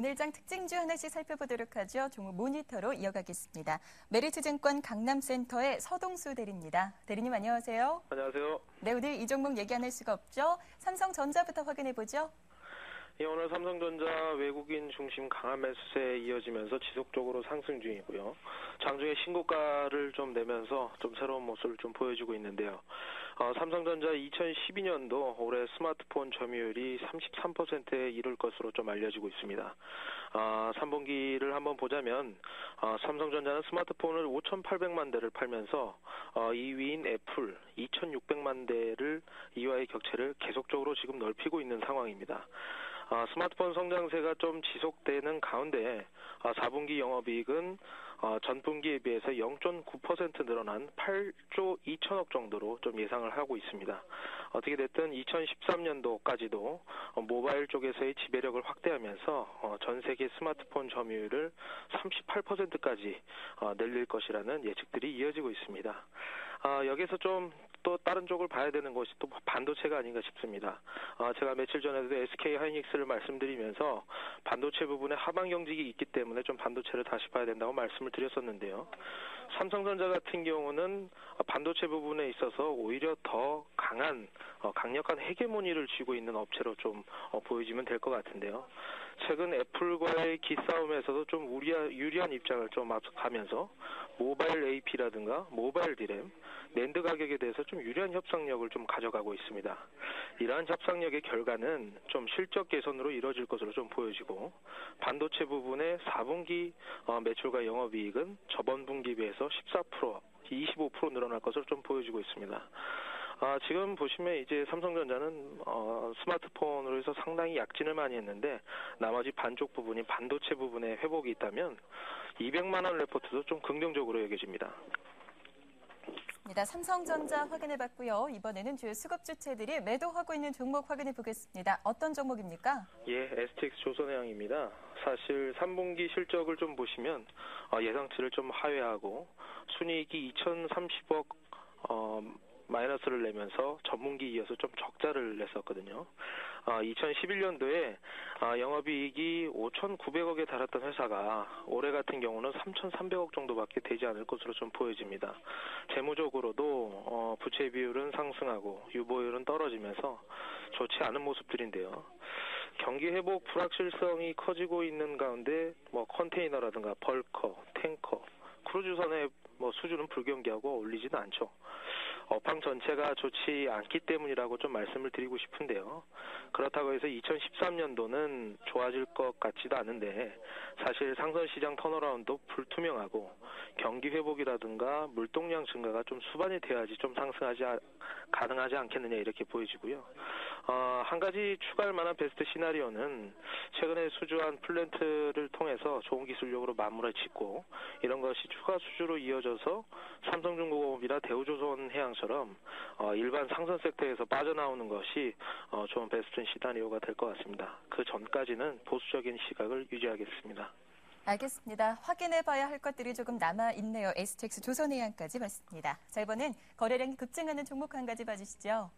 오늘 장 특징주 하나씩 살펴보도록 하죠. 종목 모니터로 이어가겠습니다. 메리츠증권 강남센터의 서동수 대리입니다. 대리님 안녕하세요. 안녕하세요. 네, 오늘 이 종목 얘기 안 할 수가 없죠. 삼성전자부터 확인해보죠. 예, 오늘 삼성전자 외국인 중심 강한 매수세에 이어지면서 지속적으로 상승 중이고요. 장중에 신고가를 좀 내면서 좀 새로운 모습을 좀 보여주고 있는데요. 삼성전자 2012년도 올해 스마트폰 점유율이 33%에 이를 것으로 좀 알려지고 있습니다. 3분기를 한번 보자면 삼성전자는 스마트폰을 5,800만 대를 팔면서 2위인 애플 2,600만 대를 이와의 격차를 계속적으로 지금 넓히고 있는 상황입니다. 스마트폰 성장세가 좀 지속되는 가운데 4분기 영업이익은 전분기에 비해서 0.9% 늘어난 8조 2천억 정도로 좀 예상을 하고 있습니다. 어떻게 됐든 2013년도까지도 모바일 쪽에서의 지배력을 확대하면서 전 세계 스마트폰 점유율을 38%까지 늘릴 것이라는 예측들이 이어지고 있습니다. 여기서 좀 또 다른 쪽을 봐야 되는 것이 또 반도체가 아닌가 싶습니다. 제가 며칠 전에도 SK 하이닉스를 말씀드리면서 반도체 부분에 하방 경직이 있기 때문에 좀 반도체를 다시 봐야 된다고 말씀을 드렸었는데요. 삼성전자 같은 경우는 반도체 부분에 있어서 오히려 더 강력한 헤게모니를 쥐고 있는 업체로 좀 보여지면 될 것 같은데요. 최근 애플과의 기싸움에서도 좀 유리한 입장을 좀 앞서가면서 모바일 AP라든가 모바일 디램, 낸드 가격에 대해서 좀 유리한 협상력을 좀 가져가고 있습니다. 이러한 협상력의 결과는 좀 실적 개선으로 이루어질 것으로 좀 보여지고 반도체 부분의 4분기 매출과 영업이익은 저번 분기 비해서 14%, 25% 늘어날 것으로 좀 보여지고 있습니다. 지금 보시면 이제 삼성전자는 스마트폰으로 해서 상당히 약진을 많이 했는데 나머지 반쪽 부분이 반도체 부분에 회복이 있다면 200만 원 레포트도 좀 긍정적으로 여겨집니다. 삼성전자 확인해봤고요. 이번에는 주요 수급주체들이 매도하고 있는 종목 확인해보겠습니다. 어떤 종목입니까? 예, STX 조선해양입니다. 사실 3분기 실적을 좀 보시면 예상치를 좀 하회하고 순이익이 2,030억 마이너스를 내면서 전분기 이어서 좀 적자를 냈었거든요. 2011년도에 영업이익이 5,900억에 달했던 회사가 올해 같은 경우는 3,300억 정도밖에 되지 않을 것으로 좀 보여집니다. 재무적으로도 부채 비율은 상승하고 유보율은 떨어지면서 좋지 않은 모습들인데요. 경기 회복 불확실성이 커지고 있는 가운데 컨테이너라든가 벌커, 탱커, 크루즈선의 수준은 불경기하고 어울리지는 않죠. 업황 전체가 좋지 않기 때문이라고 좀 말씀을 드리고 싶은데요. 그렇다고 해서 2013년도는 좋아질 것 같지도 않은데 사실 상선시장 턴어라운드도 불투명하고 경기 회복이라든가 물동량 증가가 좀 수반이 돼야지 좀 가능하지 않겠느냐 이렇게 보여지고요. 한 가지 추가할 만한 베스트 시나리오는 최근에 수주한 플랜트를 통해서 좋은 기술력으로 마무리 짓고 이런 것이 추가 수주로 이어져서 삼성중공업이나 대우조선해양처럼 일반 상선 섹터에서 빠져나오는 것이 좋은 베스트 시나리오가 될 것 같습니다. 그 전까지는 보수적인 시각을 유지하겠습니다. 알겠습니다. 확인해봐야 할 것들이 조금 남아있네요. STX 조선해양까지 봤습니다. 자, 이번엔 거래량이 급증하는 종목 한 가지 봐주시죠.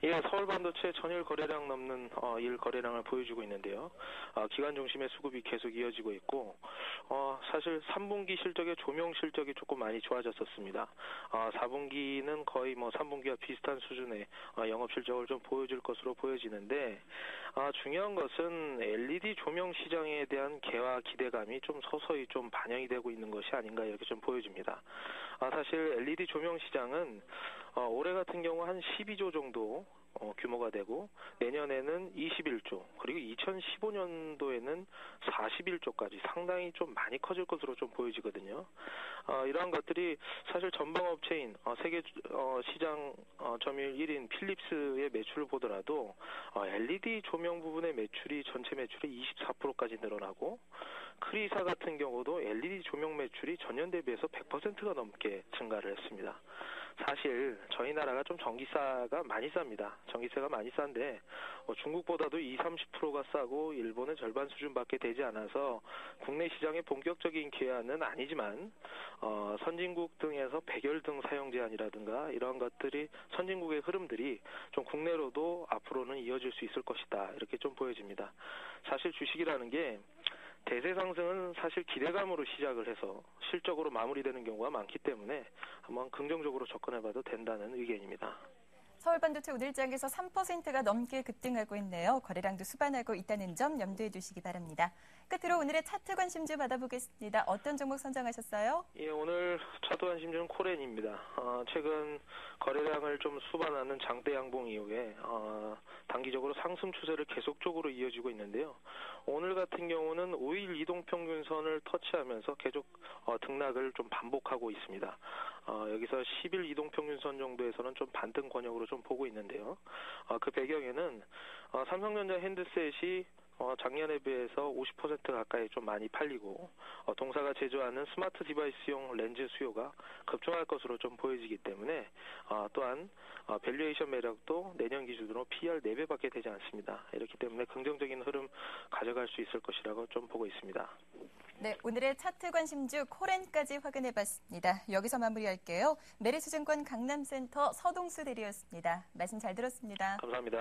예, 서울반도체 전일 거래량 넘는 일 거래량을 보여주고 있는데요. 기관 중심의 수급이 계속 이어지고 있고 사실 3분기 실적의 조명 실적이 조금 많이 좋아졌었습니다. 4분기는 거의 3분기와 비슷한 수준의 영업 실적을 좀 보여줄 것으로 보여지는데 중요한 것은 LED 조명 시장에 대한 개화 기대감이 좀 서서히 좀 반영이 되고 있는 것이 아닌가 이렇게 좀 보여집니다. 사실 LED 조명 시장은 올해 같은 경우 한 12조 정도 규모가 되고 내년에는 21조 그리고 2015년도에는 41조까지 상당히 좀 많이 커질 것으로 좀 보여지거든요. 이러한 것들이 사실 전방업체인 세계 시장 점유율 1인 필립스의 매출을 보더라도 LED 조명 부분의 매출이 전체 매출의 24%까지 늘어나고 크리사 같은 경우도 LED 조명 매출이 전년 대비해서 100%가 넘게 증가를 했습니다. 사실 저희 나라가 좀 전기세가 많이 쌉니다. 전기세가 많이 싼데 중국보다도 20-30%가 싸고 일본은 절반 수준밖에 되지 않아서 국내 시장의 본격적인 개화는 아니지만 선진국 등에서 백열등 사용 제한이라든가 이러한 것들이 선진국의 흐름들이 좀 국내로도 앞으로는 이어질 수 있을 것이다. 이렇게 좀 보여집니다. 사실 주식이라는 게 대세 상승은 사실 기대감으로 시작을 해서 실적으로 마무리되는 경우가 많기 때문에 한번 긍정적으로 접근해봐도 된다는 의견입니다. 서울반도체 오늘장에서 3%가 넘게 급등하고 있네요. 거래량도 수반하고 있다는 점 염두에 두시기 바랍니다. 끝으로 오늘의 차트 관심주 받아보겠습니다. 어떤 종목 선정하셨어요? 예, 오늘 차트 관심주는 코렌입니다. 최근 거래량을 좀 수반하는 장대 양봉 이후에 단기적으로 상승 추세를 계속적으로 이어지고 있는데요. 오늘 같은 경우는 5일 이동평균선을 터치하면서 계속 등락을 좀 반복하고 있습니다. 여기서 10일 이동평균선 정도에서는 좀 반등 권역으로 좀 보고 있는데요. 그 배경에는 삼성전자 핸드셋이 작년에 비해서 50% 가까이 좀 많이 팔리고 동사가 제조하는 스마트 디바이스용 렌즈 수요가 급증할 것으로 좀 보여지기 때문에 또한 밸류에이션 매력도 내년 기준으로 PER 4배밖에 되지 않습니다. 이렇기 때문에 긍정적인 흐름 가져갈 수 있을 것이라고 좀 보고 있습니다. 네, 오늘의 차트 관심주 코렌까지 확인해봤습니다. 여기서 마무리할게요. 메리츠증권 강남센터 서동수 대리였습니다. 말씀 잘 들었습니다. 감사합니다.